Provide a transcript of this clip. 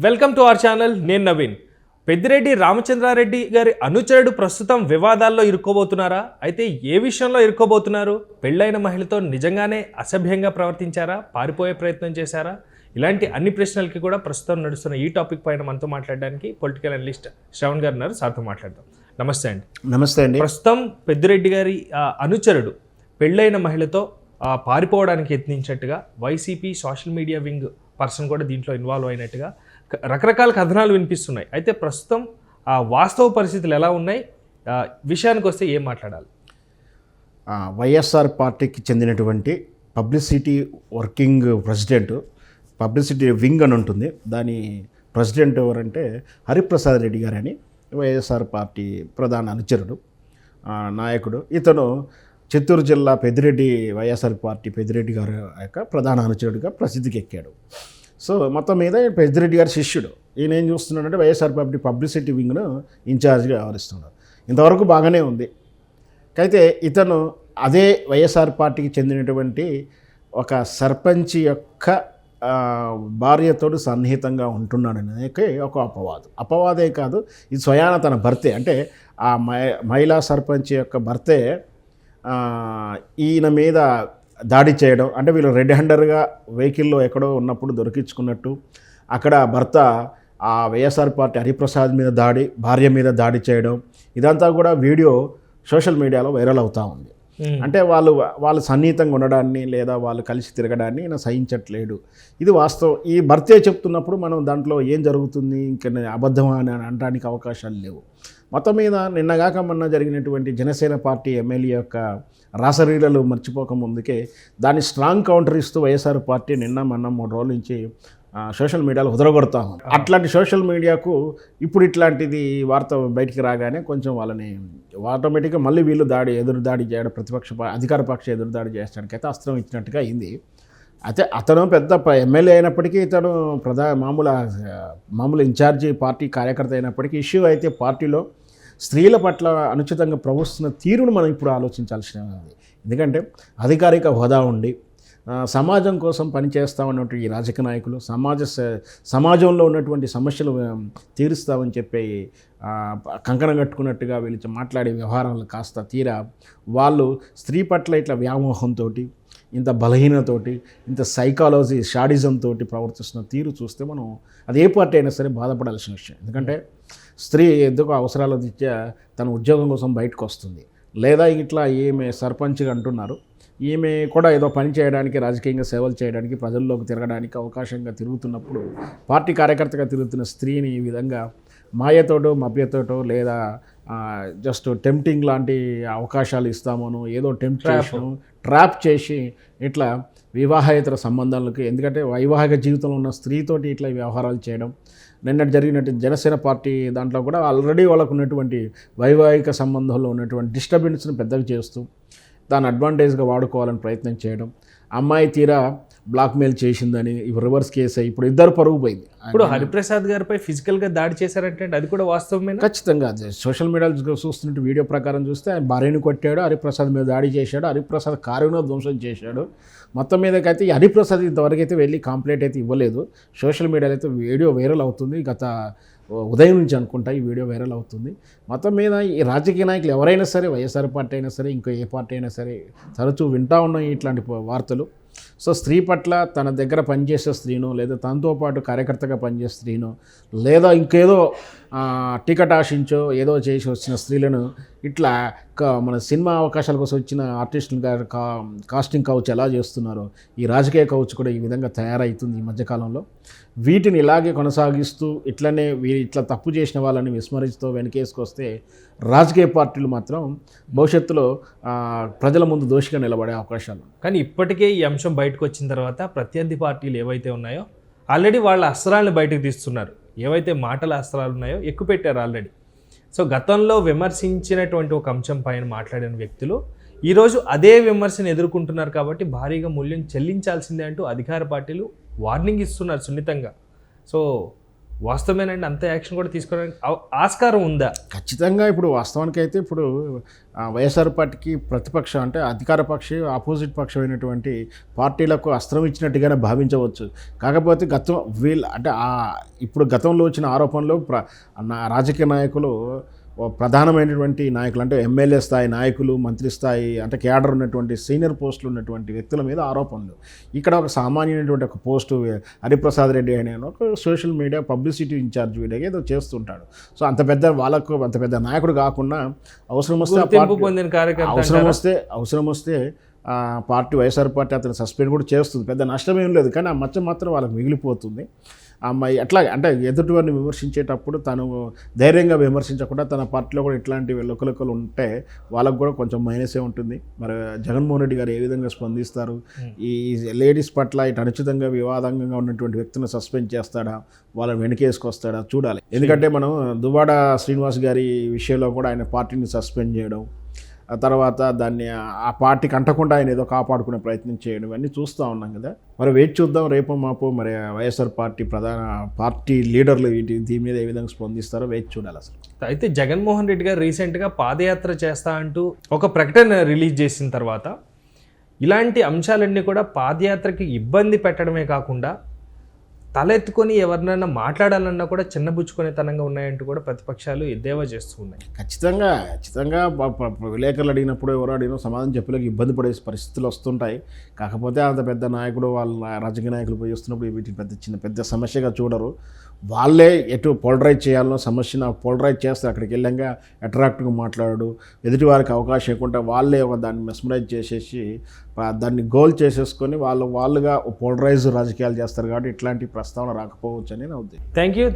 Welcome to our channel. నేను నవీన్. పెద్దిరెడ్డి రామచంద్రారెడ్డి గారి అనుచరుడు ప్రస్తుతం వివాదాల్లో ఇరుక్కోబోతున్నారా? అయితే ఏ విషయంలో ఇరుక్కోబోతున్నారు? పెళ్ళైన మహిళతో నిజంగానే అసభ్యంగా ప్రవర్తించారా? పారిపోయే ప్రయత్నం చేశారా? ఇలాంటి అన్ని ప్రశ్నలకి కూడా ప్రస్తుతం నడుస్తున్న ఈ టాపిక్ పైన మనతో మాట్లాడడానికి పొలిటికల్ అనలిస్ట్ శ్రవణ్ గారు ఉన్నారు. సార్తో మాట్లాడదాం. నమస్తే అండి. నమస్తే అండి. ప్రస్తుతం పెద్దిరెడ్డి గారి అనుచరుడు పెళ్ళైన మహిళతో పారిపోవడానికి యత్నించినట్టుగా YCP social media wing person కూడా దీంట్లో ఇన్వాల్వ్ అయినట్టుగా రకరకాల కథనాలు వినిపిస్తున్నాయి. అయితే ప్రస్తుతం ఆ వాస్తవ పరిస్థితులు ఎలా ఉన్నాయి, విషయానికి వస్తే ఏం మాట్లాడాలి? వైఎస్ఆర్ పార్టీకి చెందినటువంటి publicity working president, publicity wing అని ఉంటుంది, దాని ప్రెసిడెంట్ ఎవరంటే హరిప్రసాద్ రెడ్డి గారని వైఎస్ఆర్ పార్టీ ప్రధాన అనుచరుడు, నాయకుడు. ఇతను చిత్తూరు జిల్లా పెద్దిరెడ్డి వైఎస్ఆర్ పార్టీ పెద్దిరెడ్డి గారి యొక్క ప్రధాన అనుచరుడిగా ప్రసిద్ధికి ఎక్కాడు. సో మొత్తం మీద పెద్దిరెడ్డి గారి శిష్యుడు. ఈయన ఏం చూస్తున్నాడంటే వైఎస్ఆర్ పార్టీ పబ్లిసిటీ వింగ్ను ఇన్ఛార్జ్గా వ్యవహరిస్తున్నాడు. ఇంతవరకు బాగానే ఉంది. అయితే ఇతను అదే వైఎస్ఆర్ పార్టీకి చెందినటువంటి ఒక సర్పంచ్ యొక్క భార్యతోడు సన్నిహితంగా ఉంటున్నాడనే ఒక అపవాదే కాదు, ఇది స్వయాన తన భర్తే, అంటే ఆ మహిళా సర్పంచ్ యొక్క భర్తే ఈయన మీద దాడి చేయడం. అంటే వీళ్ళు రెడ్ హ్యాండర్గా వెహికల్లో ఎక్కడో ఉన్నప్పుడు దొరికించుకున్నట్టు అక్కడ భర్త ఆ వైఎస్ఆర్ పార్టీ హరిప్రసాద్ మీద భార్య మీద దాడి చేయడం, ఇదంతా కూడా వీడియో సోషల్ మీడియాలో వైరల్ అవుతూ ఉంది. అంటే వాళ్ళు సన్నిహితంగా ఉండడాన్ని లేదా వాళ్ళు కలిసి తిరగడాన్ని ఈయన సహించట్లేడు. ఇది వాస్తవం. ఈ భర్తే చెప్తున్నప్పుడు మనం దాంట్లో ఏం జరుగుతుంది, ఇంకా అబద్ధమా అని అనడానికి అవకాశాలు లేవు. మొత్తం మీద నిన్నగాక మొన్న జరిగినటువంటి జనసేన పార్టీ ఎమ్మెల్యే యొక్క రాసరీలలు మర్చిపోక ముందుకే దాన్ని స్ట్రాంగ్ కౌంటర్ ఇస్తూ వైఎస్ఆర్ పార్టీ నిన్న మొన్న 3 రోజుల నుంచి సోషల్ మీడియాలో ఉదరగొడతాము. అట్లాంటి సోషల్ మీడియాకు ఇప్పుడు ఇట్లాంటిది వార్త బయటికి రాగానే కొంచెం వాళ్ళని ఆటోమేటిక్గా మళ్ళీ వీళ్ళు ఎదురు దాడి చేయడం, అధికార పక్ష ఎదురు దాడి చేయడానికి అయితే అస్త్రం ఇచ్చినట్టుగా అయింది. అయితే అతను పెద్ద ఎమ్మెల్యే అయినప్పటికీ ఇతను మామూలు ఇన్ఛార్జి పార్టీ కార్యకర్త అయినప్పటికీ ఇష్యూ అయితే పార్టీలో స్త్రీల పట్ల అనుచితంగా ప్రవర్తిస్తున్న తీరును మనం ఇప్పుడు ఆలోచించాల్సిన ఉంది. ఎందుకంటే అధికారిక హోదా ఉండి సమాజం కోసం పనిచేస్తామన్నటువంటి ఈ రాజకీయ నాయకులు సమాజంలో ఉన్నటువంటి సమస్యలు తీరుస్తామని చెప్పి కంకణం కట్టుకున్నట్టుగా వీళ్ళు మాట్లాడే వ్యవహారాలు కాస్త తీరా వాళ్ళు స్త్రీ పట్ల ఇట్లా వ్యామోహంతో, ఇంత బలహీనతోటి, ఇంత సైకాలజీ షాడిజంతో ప్రవర్తిస్తున్న తీరు చూస్తే మనం అది ఏ పార్టీ అయినా సరే బాధపడాల్సిన విషయం. ఎందుకంటే స్త్రీ ఎందుకు అవసరాల రీత్యా తన ఉద్యోగం కోసం బయటకు వస్తుంది, లేదా ఇట్లా ఈమె సర్పంచ్గా అంటున్నారు, ఈమె కూడా ఏదో పని చేయడానికి, రాజకీయంగా సేవలు చేయడానికి, ప్రజల్లోకి తిరగడానికి అవకాశంగా తిరుగుతున్నప్పుడు పార్టీ కార్యకర్తగా తిరుగుతున్న స్త్రీని ఈ విధంగా మాయతోటో మభ్యతోటో లేదా జస్ట్ టెంప్టింగ్ లాంటి అవకాశాలు ఇస్తామను ఏదో ట్రాప్ చేసి ఇట్లా వివాహేతర సంబంధాలకు, ఎందుకంటే వైవాహిక జీవితంలో ఉన్న స్త్రీతోటి ఇట్లా వ్యవహారాలు చేయడం, నిన్నటి జరిగినట్టు జనసేన పార్టీ దాంట్లో కూడా ఆల్రెడీ వాళ్ళకు ఉన్నటువంటి వైవాహిక సంబంధంలో ఉన్నటువంటి డిస్టర్బెన్స్ని పెద్దగా చేస్తూ దాన్ని అడ్వాంటేజ్గా వాడుకోవాలని ప్రయత్నం చేయడం, అమ్మాయి తీరా బ్లాక్మెయిల్ చేసిందని రివర్స్ కేసు అయ్యి ఇప్పుడు ఇద్దరు పరుగు పోయింది. ఇప్పుడు హరిప్రసాద్ గారిపై ఫిజికల్గా దాడి చేశారంటే అది కూడా వాస్తవమే. ఖచ్చితంగా సోషల్ మీడియాలో చూస్తున్నట్టు వీడియో ప్రకారం చూస్తే ఆయన భార్యను కొట్టాడు, హరిప్రసాద్ మీద దాడి చేశాడు, హరిప్రసాద్ కారును ధ్వంసం చేశాడు. మొత్తం మీదకైతే హరిప్రసాద్ ఇంతవరకు అయితే వెళ్ళి కంప్లైంట్ అయితే ఇవ్వలేదు. సోషల్ మీడియాలో అయితే వీడియో వైరల్ అవుతుంది. గత ఉదయం నుంచి అనుకుంటా ఈ వీడియో వైరల్ అవుతుంది. మొత్తం మీద ఈ రాజకీయ నాయకులు ఎవరైనా సరే, వైఎస్ఆర్ పార్టీ అయినా సరే, ఇంకో ఏ పార్టీ అయినా సరే తరచూ వింటూ ఉన్నాం ఇట్లాంటి వార్తలు. సో స్త్రీ పట్ల తన దగ్గర పనిచేసే స్త్రీను, లేదా తనతో పాటు కార్యకర్తగా పనిచేసే స్త్రీను, లేదా ఇంకేదో టికెట్ ఆశించో ఏదో చేసి వచ్చిన స్త్రీలను ఇట్లా మన సినిమా అవకాశాల కోసం వచ్చిన ఆర్టిస్టులు గారు కాస్టింగ్ కౌచ్ ఎలా చేస్తున్నారో ఈ రాజకీయ కౌచ్ కూడా ఈ విధంగా తయారవుతుంది ఈ మధ్యకాలంలో. వీటిని ఇలాగే కొనసాగిస్తూ ఇట్లనే ఇట్లా తప్పు చేసిన వాళ్ళని విస్మరిస్తూ వెనకేసుకొస్తే రాజకీయ పార్టీలు మాత్రం భవిష్యత్తులో ప్రజల ముందు దోషిగా నిలబడే అవకాశాలు. కానీ ఇప్పటికే ఈ అంశం బయటకు వచ్చిన తర్వాత ప్రత్యర్థి పార్టీలు ఏవైతే ఉన్నాయో ఆల్రెడీ వాళ్ళ అస్త్రాలను బయటకు తీస్తున్నారు. ఏవైతే మాటల అస్త్రాలు ఉన్నాయో ఎక్కుపెట్టారు ఆల్రెడీ. సో గతంలో విమర్శించినటువంటి ఒక అంశం పైన మాట్లాడిన వ్యక్తులు ఈరోజు అదే విమర్శను ఎదుర్కొంటున్నారు. కాబట్టి భారీగా మూల్యం చెల్లించాల్సిందే అంటూ అధికార పార్టీలు వార్నింగ్ ఇస్తున్నారు సున్నితంగా. సో వాస్తవమేనండి, అంత యాక్షన్ కూడా తీసుకోవడానికి ఆస్కారం ఉందా? ఖచ్చితంగా ఇప్పుడు వాస్తవానికి అయితే ఇప్పుడు వైఎస్ఆర్ పార్టీకి ప్రతిపక్షం అంటే అధికార పక్షం ఆపోజిట్ పక్షమైనటువంటి పార్టీలకు అస్త్రం ఇచ్చినట్టుగానే భావించవచ్చు. కాకపోతే ఇప్పుడు గతంలో వచ్చిన ఆరోపణలు రాజకీయ నాయకులు ప్రధానమైనటువంటి నాయకులు అంటే ఎమ్మెల్యే స్థాయి నాయకులు, మంత్రి స్థాయి అంటే కేడర్ ఉన్నటువంటి సీనియర్ పోస్టులు ఉన్నటువంటి వ్యక్తుల మీద ఆరోపణలు. ఇక్కడ ఒక సామాన్యమైనటువంటి ఒక పోస్టు హరిప్రసాద్ రెడ్డి అనే ఒక సోషల్ మీడియా పబ్లిసిటీ ఇన్ఛార్జ్ వీడియోగా ఏదో చేస్తుంటాడు. సో అంత పెద్ద నాయకుడు కాకుండా అవసరం వస్తే పార్టీ వైఎస్ఆర్ పార్టీ అతను సస్పెండ్ కూడా చేస్తుంది. పెద్ద నష్టమేం లేదు, కానీ ఆ మచ్చ మాత్రం వాళ్ళకి మిగిలిపోతుంది. ఆ అమ్మాయి ఎట్లా అంటే ఎదుటివారిని విమర్శించేటప్పుడు తను ధైర్యంగా విమర్శించకుండా తన పార్టీలో కూడా ఇట్లాంటివి లొకలొకలు ఉంటే వాళ్ళకు కూడా కొంచెం మైనసే ఉంటుంది. మరి జగన్మోహన్ రెడ్డి గారు ఏ విధంగా స్పందిస్తారు, ఈ లేడీస్ పట్ల ఇటు అనుచితంగా వివాదంగా ఉన్నటువంటి వ్యక్తిని సస్పెండ్ చేస్తాడా, వాళ్ళని వెనకేసుకొస్తాడా చూడాలి. ఎందుకంటే మనం దువ్వాడ శ్రీనివాస్ గారి విషయంలో కూడా ఆయన పార్టీని సస్పెండ్ చేయడం, ఆ తర్వాత దాన్ని ఆ పార్టీకి అంటకుండా ఆయన ఏదో కాపాడుకునే ప్రయత్నం చేయడం ఇవన్నీ చూస్తూ ఉన్నాం కదా. మరి వెయిట్ చూద్దాం, రేపు మాపు మరి వైఎస్ఆర్ పార్టీ లీడర్లు దీని మీద ఏ విధంగా స్పందిస్తారో వెయిట్ చూడాలి. అసలు అయితే జగన్మోహన్ రెడ్డి గారు రీసెంట్గా పాదయాత్ర చేస్తా అంటూ ఒక ప్రకటన రిలీజ్ చేసిన తర్వాత ఇలాంటి అంశాలన్నీ కూడా పాదయాత్రకి ఇబ్బంది పెట్టడమే కాకుండా తలెత్తుకొని ఎవరినైనా మాట్లాడాలన్నా కూడా చిన్నబుచ్చుకునేతనంగా ఉన్నాయంటూ కూడా ప్రతిపక్షాలు ఎద్దేవా చేస్తూ ఉన్నాయి. ఖచ్చితంగా విలేకరులు అడిగినప్పుడు ఎవరు అడిగినా సమాధానం చెప్పలేక ఇబ్బంది పడే పరిస్థితులు వస్తుంటాయి. కాకపోతే అంత పెద్ద నాయకుడు వాళ్ళ రాజకీయ నాయకులు పోయి వస్తున్నప్పుడు వీటిని పెద్ద సమస్యగా చూడరు. వాళ్ళే ఎటు పోలరైజ్ చేయాలనో సమస్యను పోలరైజ్ చేస్తే అక్కడికి వెళ్ళంగా అట్రాక్టివ్గా మాట్లాడు, ఎదుటి వారికి అవకాశం ఇవ్వకుండా వాళ్ళే దాన్ని మెస్మరైజ్ చేసేసి దాన్ని గోల్ చేసేసుకొని వాళ్ళుగా పోలరైజ్ రాజకీయాలు చేస్తారు. కాబట్టి ఇట్లాంటి ప్రస్తావన రాకపోవచ్చు అని నా ఉద్దేశం. Thank you.